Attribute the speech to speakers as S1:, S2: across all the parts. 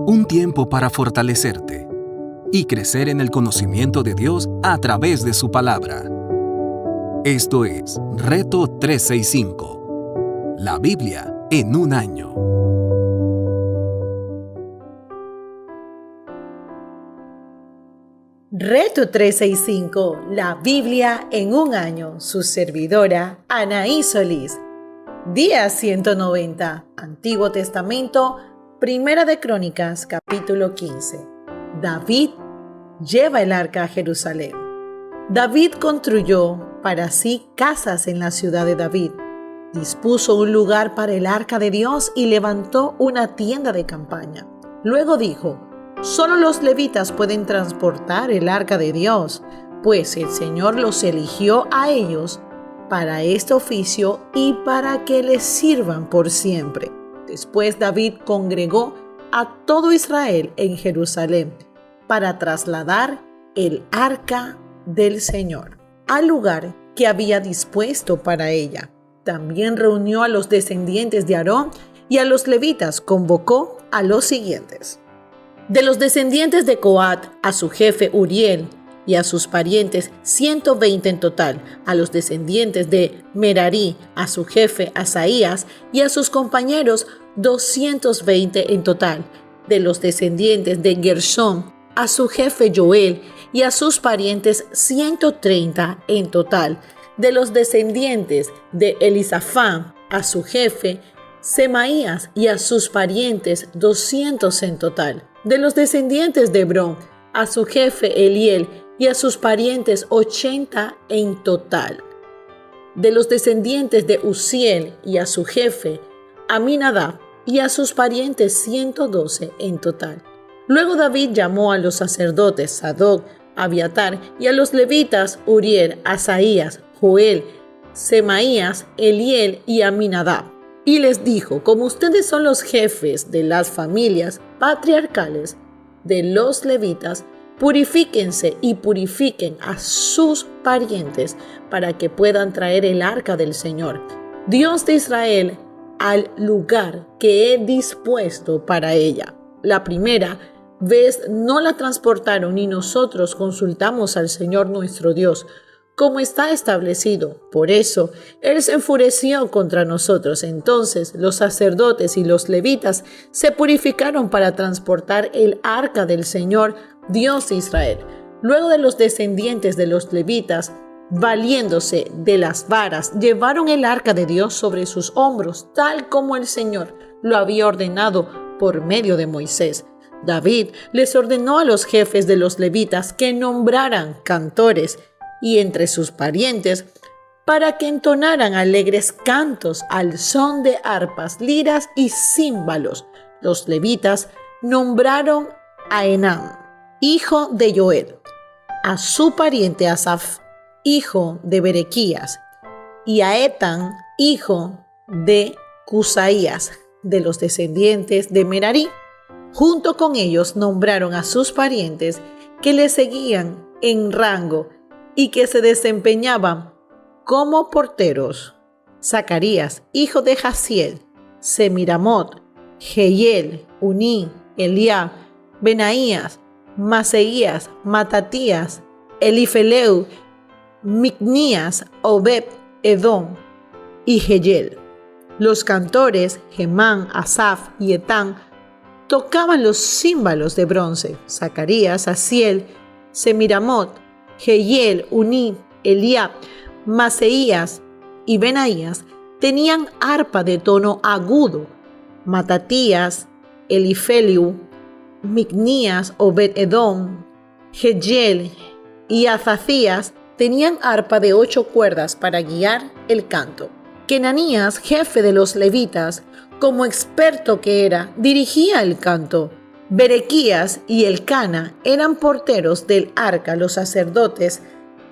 S1: Un tiempo para fortalecerte y crecer en el conocimiento de Dios a través de su palabra. Esto es Reto 365, la Biblia en un año.
S2: Reto 365, la Biblia en un año. Su servidora, Anaí Solís. Día 190, Antiguo Testamento, Primera de Crónicas, capítulo 15. David lleva el arca a Jerusalén. David construyó para sí casas en la ciudad de David. Dispuso un lugar para el arca de Dios y levantó una tienda de campaña. Luego dijo: solo los levitas pueden transportar el arca de Dios, pues el Señor los eligió a ellos para este oficio y para que les sirvan por siempre. Después David congregó a todo Israel en Jerusalén para trasladar el arca del Señor al lugar que había dispuesto para ella. También reunió a los descendientes de Aarón y a los levitas convocó a los siguientes: de los descendientes de Coat, a su jefe Uriel y a sus parientes 120 en total; a los descendientes de Merarí, a su jefe Asaías y a sus compañeros 220 en total; de los descendientes de Gershón, a su jefe Joel y a sus parientes 130 en total; de los descendientes de Elisafán, a su jefe Semaías y a sus parientes 200 en total; de los descendientes de Hebrón, a su jefe Eliel y a sus parientes 80 en total; de los descendientes de Uziel y a su jefe Aminadab y a sus parientes 112 en total. Luego David llamó a los sacerdotes Sadoc, Abiatar y a los levitas Uriel, Asaías, Joel, Semaías, Eliel y Aminadab. Y les dijo: como ustedes son los jefes de las familias patriarcales de los levitas, purifíquense y purifiquen a sus parientes para que puedan traer el arca del Señor, Dios de Israel, al lugar que he dispuesto para ella. La primera vez no la transportaron y nosotros consultamos al Señor nuestro Dios, como está establecido. Por eso Él se enfureció contra nosotros. Entonces los sacerdotes y los levitas se purificaron para transportar el arca del Señor, Dios de Israel. Luego de los descendientes de los levitas, valiéndose de las varas, llevaron el arca de Dios sobre sus hombros, tal como el Señor lo había ordenado por medio de Moisés. David les ordenó a los jefes de los levitas que nombraran cantores y entre sus parientes para que entonaran alegres cantos al son de arpas, liras y címbalos. Los levitas nombraron a Enán, hijo de Joel, a su pariente Asaf, hijo de Berequías, y a Etán, hijo de Cusaías, de los descendientes de Merarí. Junto con ellos nombraron a sus parientes que le seguían en rango y que se desempeñaban como porteros: Zacarías, hijo de Jaziel, Semiramot, Jehiel, Uní, Eliab, Benaías, Maseías, Matatías, Elifeleu, Micnías, Obed, Edom y Jehiel. Los cantores Gemán, Asaf y Etán tocaban los címbalos de bronce. Zacarías, Aziel, Semiramot, Jehiel, Uní, Eliab, Maseías y Benaías tenían arpa de tono agudo. Matatías, Elifeleu, Micnías, Obed-edom, Jehiel y Azatías tenían arpa de 8 cuerdas para guiar el canto. Kenanías, jefe de los levitas, como experto que era, dirigía el canto. Berequías y Elcana eran porteros del arca. Los sacerdotes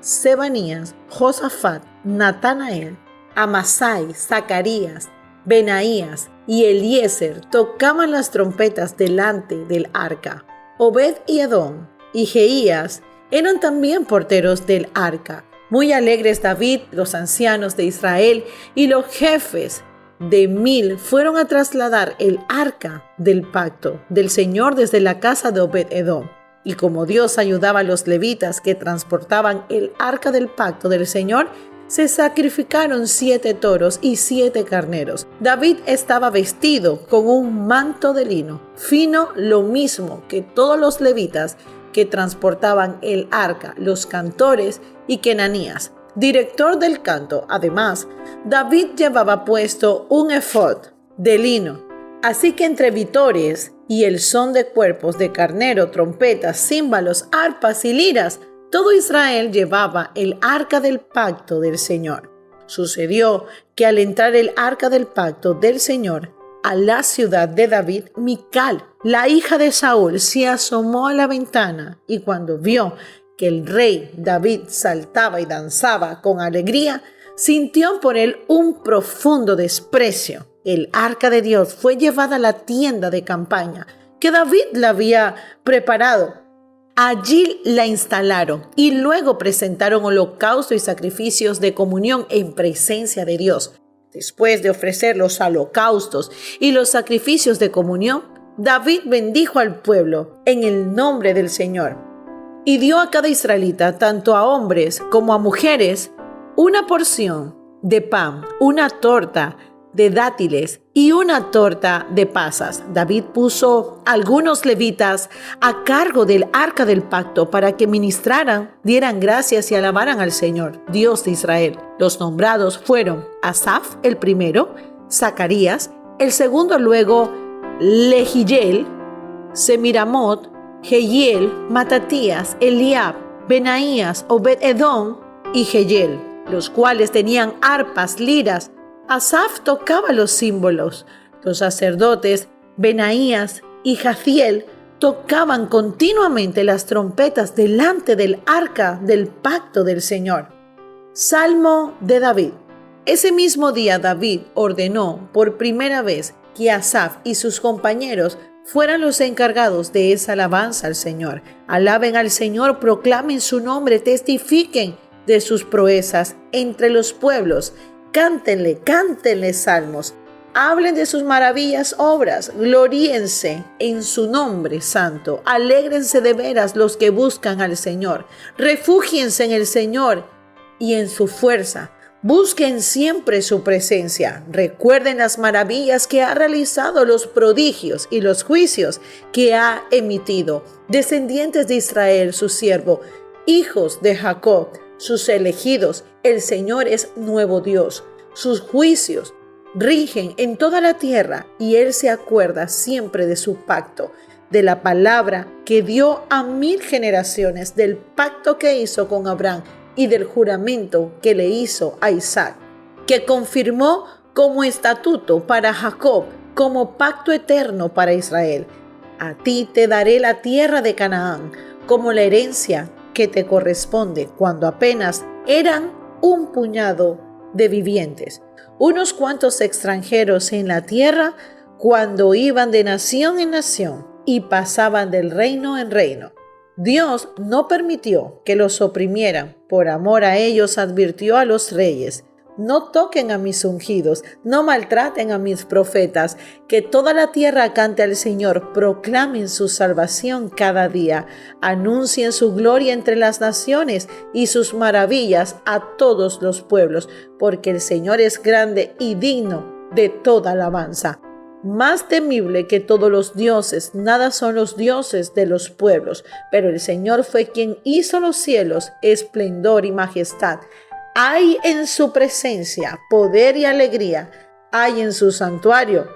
S2: Sebanías, Josafat, Natanael, Amasai, Zacarías, Benaías y Eliezer tocaban las trompetas delante del arca. Obed y Edom y Jeías eran también porteros del arca. Muy alegres David, los ancianos de Israel y los jefes de 1000 fueron a trasladar el arca del pacto del Señor desde la casa de Obed-Edom. Y como Dios ayudaba a los levitas que transportaban el arca del pacto del Señor, se sacrificaron 7 toros y 7 carneros. David estaba vestido con un manto de lino fino, lo mismo que todos los levitas que transportaban el arca, los cantores y Kenanías, director del canto. Además, David llevaba puesto un efod de lino. Así que entre vítores y el son de cuerpos de carnero, trompetas, címbalos, arpas y liras, todo Israel llevaba el arca del pacto del Señor. Sucedió que al entrar el arca del pacto del Señor a la ciudad de David, Mical, la hija de Saúl, se asomó a la ventana y cuando vio que el rey David saltaba y danzaba con alegría, sintió por él un profundo desprecio. El arca de Dios fue llevada a la tienda de campaña que David la había preparado. Allí la instalaron y luego presentaron holocausto y sacrificios de comunión en presencia de Dios. Después de ofrecer los holocaustos y los sacrificios de comunión, David bendijo al pueblo en el nombre del Señor y dio a cada israelita, tanto a hombres como a mujeres, una porción de pan, una torta de dátiles y una torta de pasas. David puso algunos levitas a cargo del arca del pacto para que ministraran, dieran gracias y alabaran al Señor, Dios de Israel. Los nombrados fueron Asaf el primero, Zacarías el segundo, luego Lehiel, Semiramot, Jehiel, Matatías, Eliab, Benaías, Obed-Edom y Jehiel, los cuales tenían arpas, liras. Asaf tocaba los símbolos. Los sacerdotes Benaías y Jaziel tocaban continuamente las trompetas delante del arca del pacto del Señor. Salmo de David. Ese mismo día David ordenó por primera vez que Asaf y sus compañeros fueran los encargados de esa alabanza al Señor. Alaben al Señor, proclamen su nombre, testifiquen de sus proezas entre los pueblos. Cántenle, cántenle salmos, hablen de sus maravillas obras, gloríense en su nombre santo, alégrense de veras los que buscan al Señor, refúgiense en el Señor y en su fuerza, busquen siempre su presencia, recuerden las maravillas que ha realizado, los prodigios y los juicios que ha emitido, descendientes de Israel, su siervo, hijos de Jacob, sus elegidos. El Señor es nuevo Dios. Sus juicios rigen en toda la tierra y Él se acuerda siempre de su pacto, de la palabra que dio a 1000 generaciones, del pacto que hizo con Abraham y del juramento que le hizo a Isaac, que confirmó como estatuto para Jacob, como pacto eterno para Israel. A ti te daré la tierra de Canaán como la herencia que te corresponde, cuando apenas eran un puñado de vivientes, unos cuantos extranjeros en la tierra, cuando iban de nación en nación y pasaban del reino en reino. Dios no permitió que los oprimieran. Por amor a ellos advirtió a los reyes: no toquen a mis ungidos, no maltraten a mis profetas, que toda la tierra cante al Señor, proclamen su salvación cada día, anuncien su gloria entre las naciones y sus maravillas a todos los pueblos, porque el Señor es grande y digno de toda alabanza. Más temible que todos los dioses, nada son los dioses de los pueblos, pero el Señor fue quien hizo los cielos, esplendor y majestad. Hay en su presencia poder y alegría, hay en su santuario.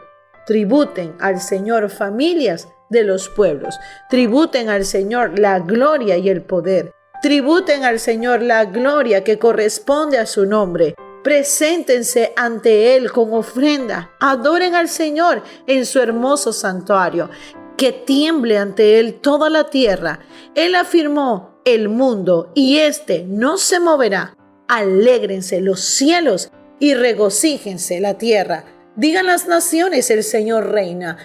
S2: Tributen al Señor familias de los pueblos, tributen al Señor la gloria y el poder, tributen al Señor la gloria que corresponde a su nombre. Preséntense ante Él con ofrenda, adoren al Señor en su hermoso santuario, que tiemble ante Él toda la tierra. Él afirmó el mundo y éste no se moverá. Alégrense los cielos y regocíjense la tierra. Digan las naciones: el Señor reina.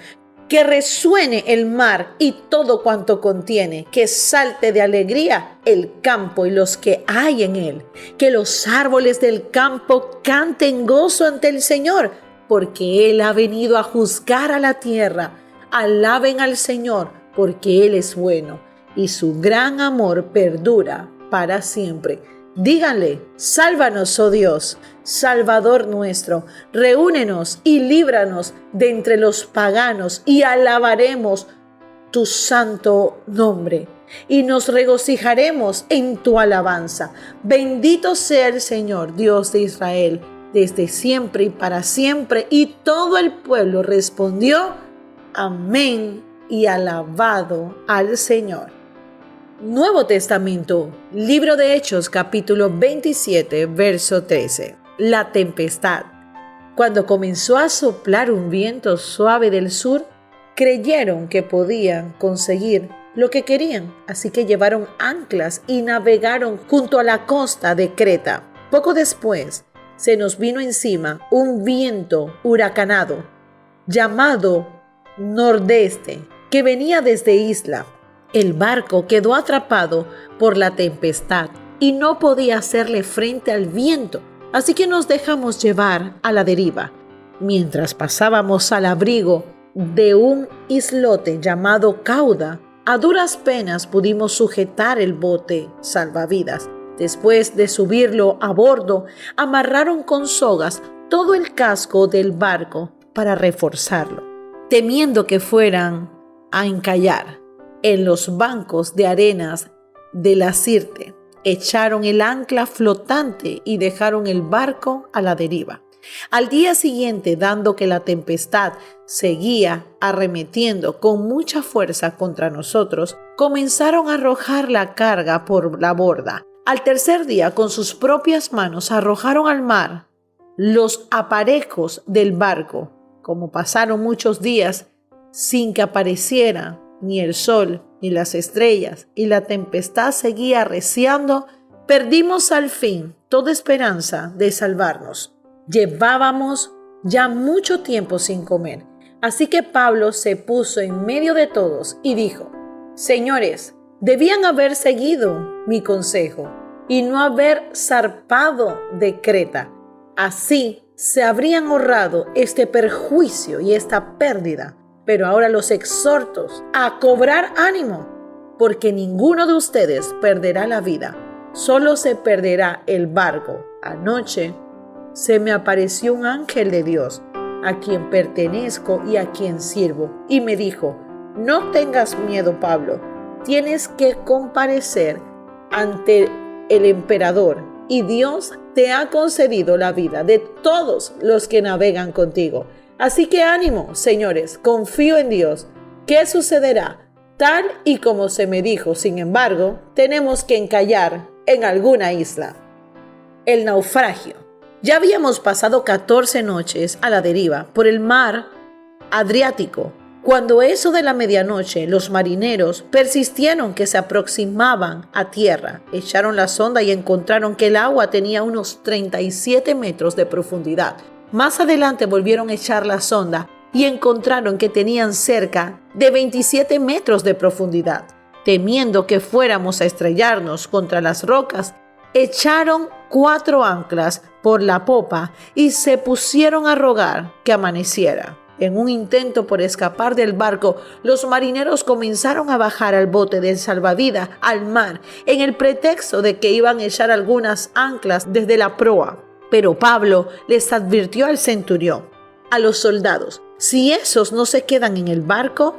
S2: Que resuene el mar y todo cuanto contiene. Que salte de alegría el campo y los que hay en él. Que los árboles del campo canten gozo ante el Señor, porque Él ha venido a juzgar a la tierra. Alaben al Señor, porque Él es bueno, y su gran amor perdura para siempre. Díganle: sálvanos, oh Dios, Salvador nuestro, reúnenos y líbranos de entre los paganos, y alabaremos tu santo nombre, y nos regocijaremos en tu alabanza. Bendito sea el Señor, Dios de Israel, desde siempre y para siempre. Y todo el pueblo respondió: amén, y alabado al Señor. Nuevo Testamento, Libro de Hechos, capítulo 27, verso 13. La tempestad. Cuando comenzó a soplar un viento suave del sur, creyeron que podían conseguir lo que querían, así que llevaron anclas y navegaron junto a la costa de Creta. Poco después, se nos vino encima un viento huracanado, llamado nordeste, que venía desde Isla. El barco quedó atrapado por la tempestad y no podía hacerle frente al viento, así que nos dejamos llevar a la deriva. Mientras pasábamos al abrigo de un islote llamado Cauda, a duras penas pudimos sujetar el bote salvavidas. Después de subirlo a bordo, amarraron con sogas todo el casco del barco para reforzarlo, temiendo que fueran a encallar. En los bancos de arenas de la Sirte, echaron el ancla flotante y dejaron el barco a la deriva. Al día siguiente, dando que la tempestad seguía arremetiendo con mucha fuerza contra nosotros, comenzaron a arrojar la carga por la borda. Al tercer día, con sus propias manos, arrojaron al mar los aparejos del barco. Como pasaron muchos días sin que apareciera ni el sol, ni las estrellas, y la tempestad seguía arreciando, perdimos al fin toda esperanza de salvarnos. Llevábamos ya mucho tiempo sin comer, así que Pablo se puso en medio de todos y dijo: señores, debían haber seguido mi consejo y no haber zarpado de Creta. Así se habrían ahorrado este perjuicio y esta pérdida. Pero ahora los exhorto a cobrar ánimo, porque ninguno de ustedes perderá la vida, solo se perderá el barco. Anoche se me apareció un ángel de Dios, a quien pertenezco y a quien sirvo, y me dijo: no tengas miedo, Pablo, tienes que comparecer ante el emperador, y Dios te ha concedido la vida de todos los que navegan contigo. Así que ánimo, señores, confío en Dios. ¿Qué sucederá? Tal y como se me dijo. Sin embargo, tenemos que encallar en alguna isla. El naufragio. Ya habíamos pasado 14 noches a la deriva por el mar Adriático. Cuando eso de la medianoche, los marineros persistieron que se aproximaban a tierra. Echaron la sonda y encontraron que el agua tenía unos 37 metros de profundidad. Más adelante volvieron a echar la sonda y encontraron que tenían cerca de 27 metros de profundidad. Temiendo que fuéramos a estrellarnos contra las rocas, echaron 4 anclas por la popa y se pusieron a rogar que amaneciera. En un intento por escapar del barco, los marineros comenzaron a bajar al bote del salvavidas al mar en el pretexto de que iban a echar algunas anclas desde la proa. Pero Pablo les advirtió al centurión, a los soldados: si esos no se quedan en el barco,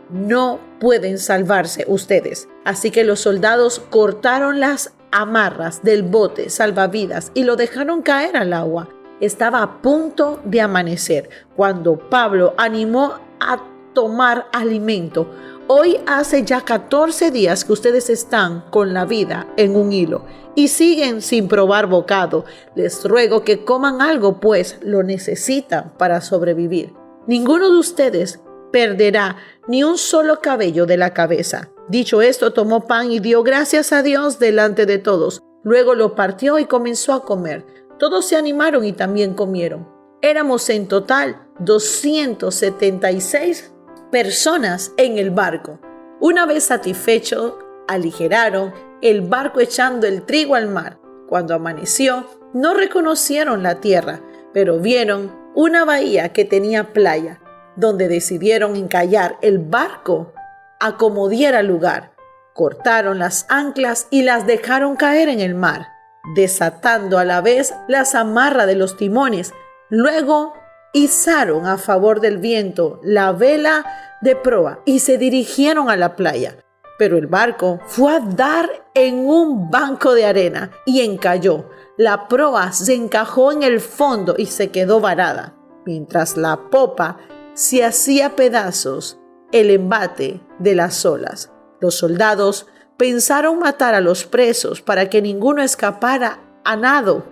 S2: no pueden salvarse ustedes. Así que los soldados cortaron las amarras del bote salvavidas y lo dejaron caer al agua. Estaba a punto de amanecer cuando Pablo animó a tomar alimento. Hoy hace ya 14 días que ustedes están con la vida en un hilo y siguen sin probar bocado. Les ruego que coman algo, pues lo necesitan para sobrevivir. Ninguno de ustedes perderá ni un solo cabello de la cabeza. Dicho esto, tomó pan y dio gracias a Dios delante de todos. Luego lo partió y comenzó a comer. Todos se animaron y también comieron. Éramos en total 276 personas en el barco. Una vez satisfechos, aligeraron el barco echando el trigo al mar. Cuando amaneció, no reconocieron la tierra, pero vieron una bahía que tenía playa, donde decidieron encallar el barco a como diera lugar. Cortaron las anclas y las dejaron caer en el mar, desatando a la vez las amarras de los timones. Luego izaron a favor del viento la vela de proa y se dirigieron a la playa. Pero el barco fue a dar en un banco de arena y encalló. La proa se encajó en el fondo y se quedó varada, mientras la popa se hacía pedazos el embate de las olas. Los soldados pensaron matar a los presos para que ninguno escapara a nado,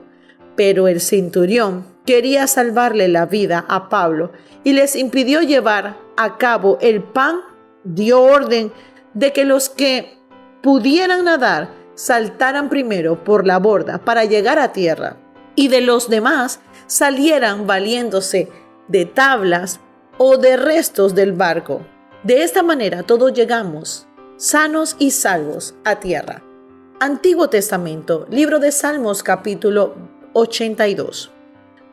S2: pero el centurión quería salvarle la vida a Pablo y les impidió llevar a cabo el plan. Dio orden de que los que pudieran nadar saltaran primero por la borda para llegar a tierra y de los demás salieran valiéndose de tablas o de restos del barco. De esta manera todos llegamos sanos y salvos a tierra. Antiguo Testamento, libro de Salmos, capítulo 82.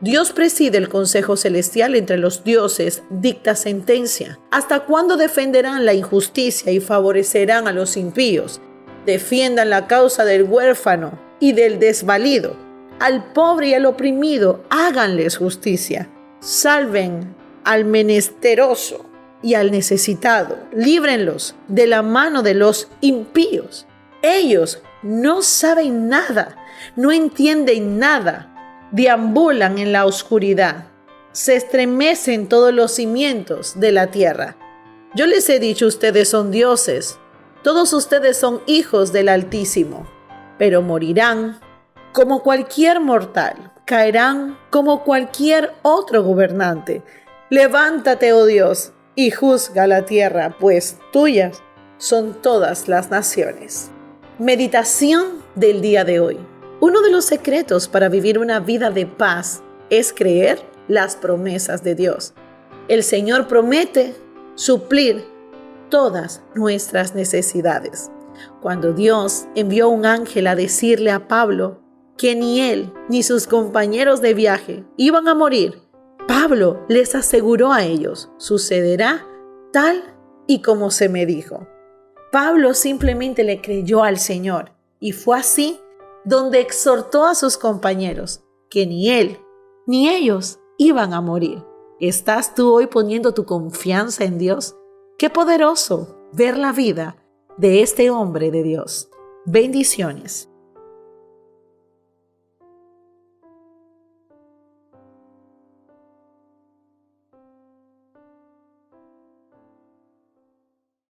S2: Dios preside el consejo celestial entre los dioses, dicta sentencia. ¿Hasta cuándo defenderán la injusticia y favorecerán a los impíos? Defiendan la causa del huérfano y del desvalido. Al pobre y al oprimido, háganles justicia. Salven al menesteroso y al necesitado. Líbrenlos de la mano de los impíos. Ellos no saben nada, no entienden nada. Deambulan en la oscuridad. Se estremecen todos los cimientos de la tierra. Yo les he dicho, ustedes son dioses. Todos ustedes son hijos del Altísimo. Pero morirán como cualquier mortal. Caerán como cualquier otro gobernante. Levántate, oh Dios, y juzga la tierra, pues tuyas son todas las naciones. Meditación del día de hoy. Uno de los secretos para vivir una vida de paz es creer las promesas de Dios. El Señor promete suplir todas nuestras necesidades. Cuando Dios envió un ángel a decirle a Pablo que ni él ni sus compañeros de viaje iban a morir, Pablo les aseguró a ellos: sucederá tal y como se me dijo. Pablo simplemente le creyó al Señor y fue así donde exhortó a sus compañeros que ni él ni ellos iban a morir. ¿Estás tú hoy poniendo tu confianza en Dios? Qué poderoso ver la vida de este hombre de Dios. Bendiciones.